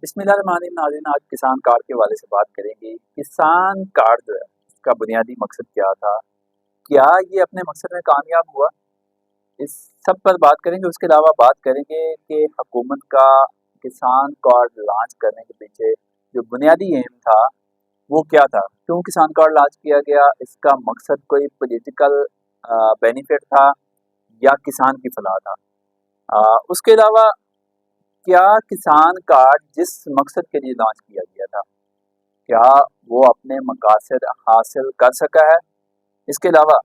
بسم اللہ الرحمن الرحیم ناظرین، آج کسان کارڈ کے حوالے سے بات کریں گے۔ کسان کارڈ جو ہے اس کا بنیادی مقصد کیا تھا، کیا یہ اپنے مقصد میں کامیاب ہوا، اس سب پر بات کریں گے۔ اس کے علاوہ بات کریں گے کہ حکومت کا کسان کارڈ لانچ کرنے کے پیچھے جو بنیادی ایم تھا وہ کیا تھا، کیوں کسان کارڈ لانچ کیا گیا، اس کا مقصد کوئی پولیٹیکل بینیفٹ تھا یا کسان کی فلاح تھا۔ اس کے علاوہ کیا کسان کارڈ جس مقصد کے لیے لانچ کیا گیا تھا کیا وہ اپنے مقاصد حاصل کر سکا ہے۔ اس کے علاوہ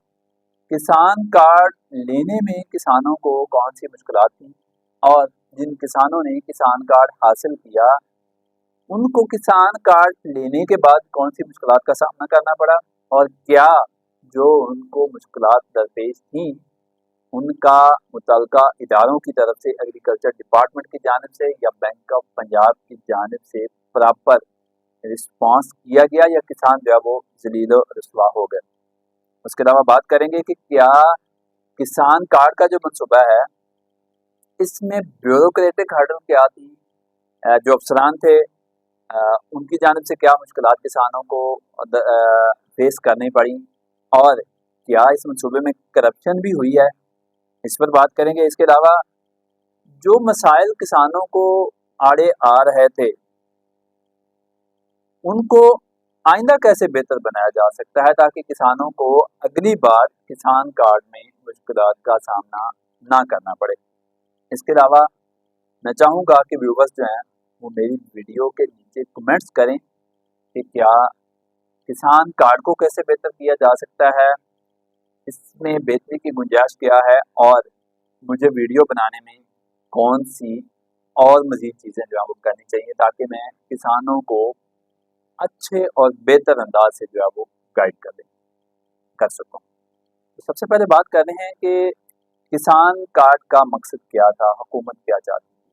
کسان کارڈ لینے میں کسانوں کو کون سی مشکلات تھیں، اور جن کسانوں نے کسان کارڈ حاصل کیا ان کو کسان کارڈ لینے کے بعد کون سی مشکلات کا سامنا کرنا پڑا، اور کیا جو ان کو مشکلات درپیش تھیں ان کا متعلقہ اداروں کی طرف سے، ایگریکلچر ڈپارٹمنٹ کی جانب سے یا بینک آف پنجاب کی جانب سے پراپر رسپانس کیا گیا، یا کسان جو ہے وہ ذلیل و رسوا ہو گئے۔ اس کے علاوہ بات کریں گے کہ کیا کسان کارڈ کا جو منصوبہ ہے اس میں بیوروکریٹک ہرڈل کیا تھی، جو افسران تھے ان کی جانب سے کیا مشکلات کسانوں کو فیس کرنی پڑی، اور کیا اس منصوبے میں کرپشن بھی ہوئی ہے، اس پر بات کریں گے۔ اس کے علاوہ جو مسائل کسانوں کو آڑے آ رہے تھے ان کو آئندہ کیسے بہتر بنایا جا سکتا ہے تاکہ کسانوں کو اگلی بار کسان کارڈ میں مشکلات کا سامنا نہ کرنا پڑے۔ اس کے علاوہ میں چاہوں گا کہ ویورز جو ہیں وہ میری ویڈیو کے نیچے کمنٹس کریں کہ کیا کسان کارڈ کو کیسے بہتر کیا جا سکتا ہے، اس میں بہتری کی گنجائش کیا ہے، اور مجھے ویڈیو بنانے میں کون سی اور مزید چیزیں جو ہے وہ کرنی چاہیے تاکہ میں کسانوں کو اچھے اور بہتر انداز سے جو ہے وہ گائیڈ کر سکوں۔ تو سب سے پہلے بات کر رہے ہیں کہ کسان کارڈ کا مقصد کیا تھا، حکومت کیا چاہتی تھی۔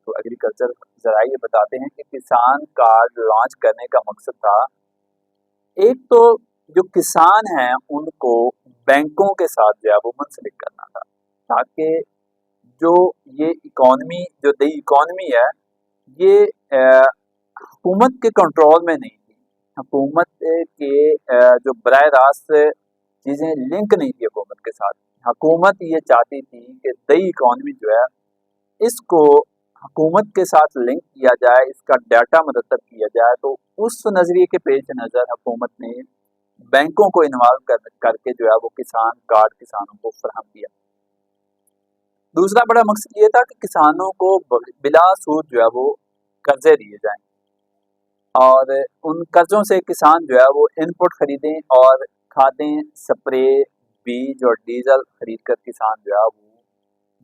تو ایگریکلچر ذرائع یہ بتاتے ہیں کہ کسان کارڈ لانچ کرنے کا مقصد تھا، ایک تو جو کسان ہیں ان کو بینکوں کے ساتھ جو ہے وہ منسلک کرنا تھا، تاکہ جو یہ اکانومی، جو نئی اکانومی ہے، یہ حکومت کے کنٹرول میں نہیں تھی، حکومت کے جو براہ راست چیزیں لنک نہیں تھی حکومت کے ساتھ۔ حکومت یہ چاہتی تھی کہ نئی اکانومی جو ہے اس کو حکومت کے ساتھ لنک کیا جائے، اس کا ڈیٹا مرتب کیا جائے۔ تو اس نظریے کے پیش نظر حکومت نے بینکوں کو انوالو کر کے جو ہے وہ کسان کارڈ کسانوں کو فراہم کیا۔ دوسرا بڑا مقصد یہ تھا کہ کسانوں کو بلا سود جو ہے وہ قرضے دیے جائیں، اور ان قرضوں سے کسان جو ہے وہ ان پٹ خریدیں اور کھادیں، سپرے، بیج اور ڈیزل خرید کر کسان جو ہے وہ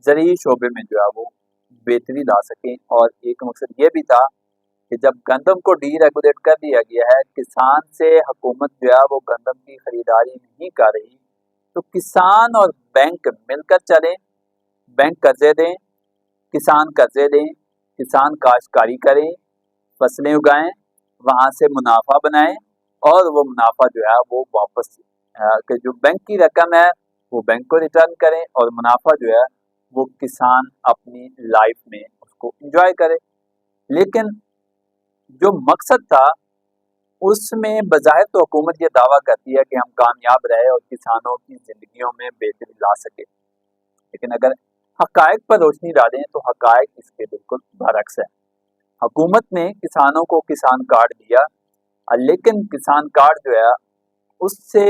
زرعی شعبے میں جو ہے وہ بہتری لا سکیں۔ اور ایک مقصد یہ بھی تھا کہ جب گندم کو ڈی ریگولیٹ کر دیا گیا ہے، کسان سے حکومت جو ہے وہ گندم کی خریداری نہیں کر رہی، تو کسان اور بینک مل کر چلیں، بینک قرضے دیں، کسان قرضے دیں، کسان کاشتکاری کریں، فصلیں اگائیں، وہاں سے منافع بنائیں، اور وہ منافع جو ہے وہ واپس کہ جو بینک کی رقم ہے وہ بینک کو ریٹرن کریں، اور منافع جو ہے وہ کسان اپنی لائف میں اس کو انجوائے کرے۔ لیکن جو مقصد تھا اس میں بظاہر تو حکومت یہ دعویٰ کرتی ہے کہ ہم کامیاب رہے اور کسانوں کی زندگیوں میں بہتری لا سکے، لیکن اگر حقائق پر روشنی ڈالیں تو حقائق اس کے بالکل برعکس ہے۔ حکومت نے کسانوں کو کسان کارڈ دیا، لیکن کسان کارڈ جو ہے اس سے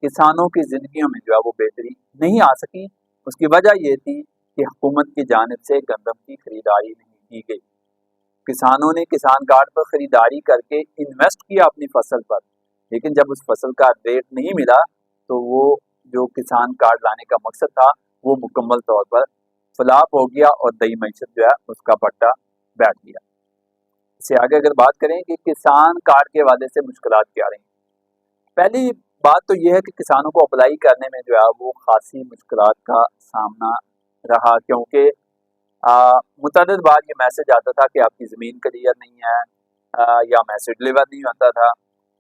کسانوں کی زندگیوں میں جو ہے وہ بہتری نہیں آ سکی۔ اس کی وجہ یہ تھی کہ حکومت کی جانب سے گندم کی خریداری نہیں کی گئی۔ کسانوں نے کسان کارڈ پر خریداری کر کے انویسٹ کیا اپنی فصل پر، لیکن جب اس فصل کا ریٹ نہیں ملا تو وہ جو کسان کارڈ لانے کا مقصد تھا وہ مکمل طور پر فلاپ ہو گیا، اور نئی معیشت جو ہے اس کا پٹا بیٹھ گیا۔ اس سے آگے اگر بات کریں کہ کسان کارڈ کے حوالے سے مشکلات کیا رہیں، پہلی بات تو یہ ہے کہ کسانوں کو اپلائی کرنے میں جو ہے وہ خاصی مشکلات کا سامنا رہا، کیونکہ متعدد بار یہ میسج آتا تھا کہ آپ کی زمین کلیئر نہیں ہے، یا میسج ڈلیور نہیں ہوتا تھا۔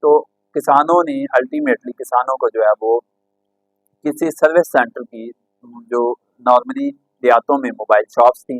تو کسانوں نے الٹیمیٹلی کسانوں کو جو ہے وہ کسی سروس سینٹر کی، جو نارملی دیہاتوں میں موبائل شاپس تھیں،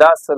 10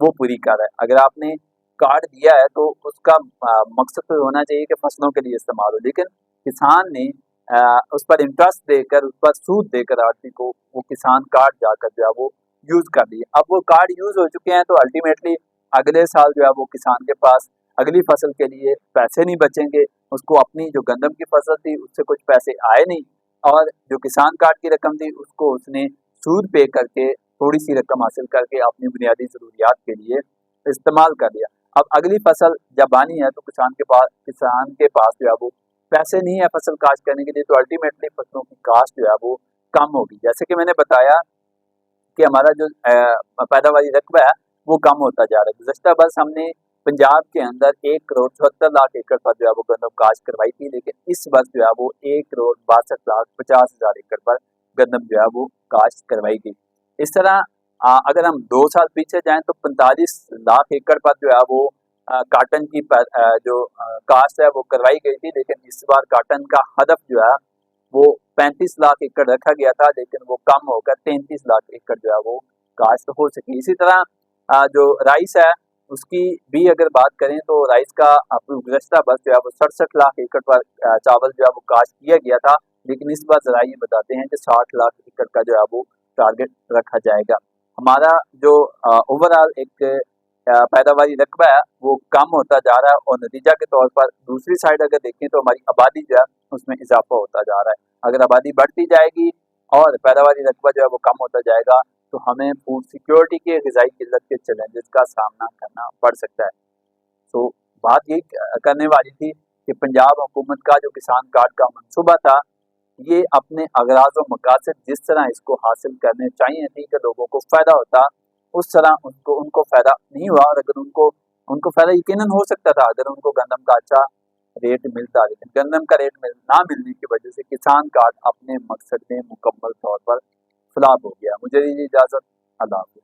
وہ پوری کر رہا ہے۔ اگر آپ نے کارڈ دیا ہے تو اس کا مقصد تو ہونا چاہیے کہ فصلوں کے لیے استعمال ہو، لیکن کسان نے اس پر انٹرسٹ دے کر، اس پر سود دے کر آرٹی کو وہ کسان کارڈ جا کر جو ہے وہ یوز کر لیے۔ اب وہ کارڈ یوز ہو چکے ہیں تو الٹیمیٹلی اگلے سال جو ہے وہ کسان کے پاس اگلی فصل کے لیے پیسے نہیں بچیں گے، اس کو اپنی جو گندم کی فصل تھی اس سے کچھ پیسے آئے نہیں، اور جو کسان کارڈ کی رقم تھی اس کو اس نے سود پے کر کے تھوڑی سی رقم حاصل کر کے اپنی بنیادی ضروریات کے لیے استعمال کر لیا۔ اب اگلی فصل جب آنی ہے تو کسان کے پاس جو ہے وہ پیسے نہیں ہے فصل کاشت کرنے کے لیے، تو الٹیمیٹلی فصلوں کی کاشت جو ہے وہ کم ہوگی۔ جیسے کہ میں نے بتایا کہ ہمارا جو پیداواری رقبہ ہے وہ کم ہوتا جا رہا ہے۔ گزشتہ برس ہم نے پنجاب کے اندر 1,74,00,000 ایکڑ پر جو ہے وہ گندم کاشت کروائی تھی، لیکن اس برس جو ہے وہ 1,62,50,000 ایکڑ پر گندم جو ہے وہ کاشت کروائی گئی۔ اس طرح اگر ہم 2 سال پیچھے جائیں تو 45,00,000 ایکڑ پر جو ہے وہ کاٹن کی جو کاشت ہے وہ کروائی گئی تھی، لیکن اس بار کاٹن کا ہدف جو ہے وہ 35,00,000 ایکڑ رکھا گیا تھا، لیکن وہ کم ہو کر 33,00,000 ایکڑ جو ہے وہ کاشت ہو سکی۔ اسی طرح جو رائس ہے اس کی بھی اگر بات کریں تو رائس کا گزشتہ برس جو ہے وہ 67,00,000 ایکڑ پر چاول جو ہے وہ کاشت کیا گیا تھا، لیکن اس بار ذرائع یہ بتاتے ہیں کہ 60,00,000 ایکڑ کا جو ہے وہ ٹارگٹ رکھا جائے گا۔ ہمارا جو اوور آل ایک پیداواری رقبہ ہے وہ کم ہوتا جا رہا ہے، اور نتیجہ کے طور پر دوسری سائڈ اگر دیکھیں تو ہماری آبادی جو ہے اس میں اضافہ ہوتا جا رہا ہے۔ اگر آبادی بڑھتی جائے گی اور پیداواری رقبہ جو ہے وہ کم ہوتا جائے گا تو ہمیں فوڈ سیکیورٹی کے غذائی قلت کے چیلنجز کا سامنا کرنا پڑ سکتا ہے۔ تو بات یہ کرنے والی تھی کہ پنجاب حکومت کا جو کسان کارڈ کا منصوبہ تھا، یہ اپنے اغراض و مقاصد جس طرح اس کو حاصل کرنے چاہیے تھی کہ لوگوں کو فائدہ ہوتا، اس طرح ان کو فائدہ نہیں ہوا، اور اگر ان کو فائدہ یقیناً ہو سکتا تھا اگر ان کو گندم کا اچھا ریٹ ملتا، لیکن گندم کا ریٹ نہ ملنے کی وجہ سے کسان کارڈ اپنے مقصد میں مکمل طور پر فلاپ ہو گیا۔ مجھے اجازت، اللہ حافظ۔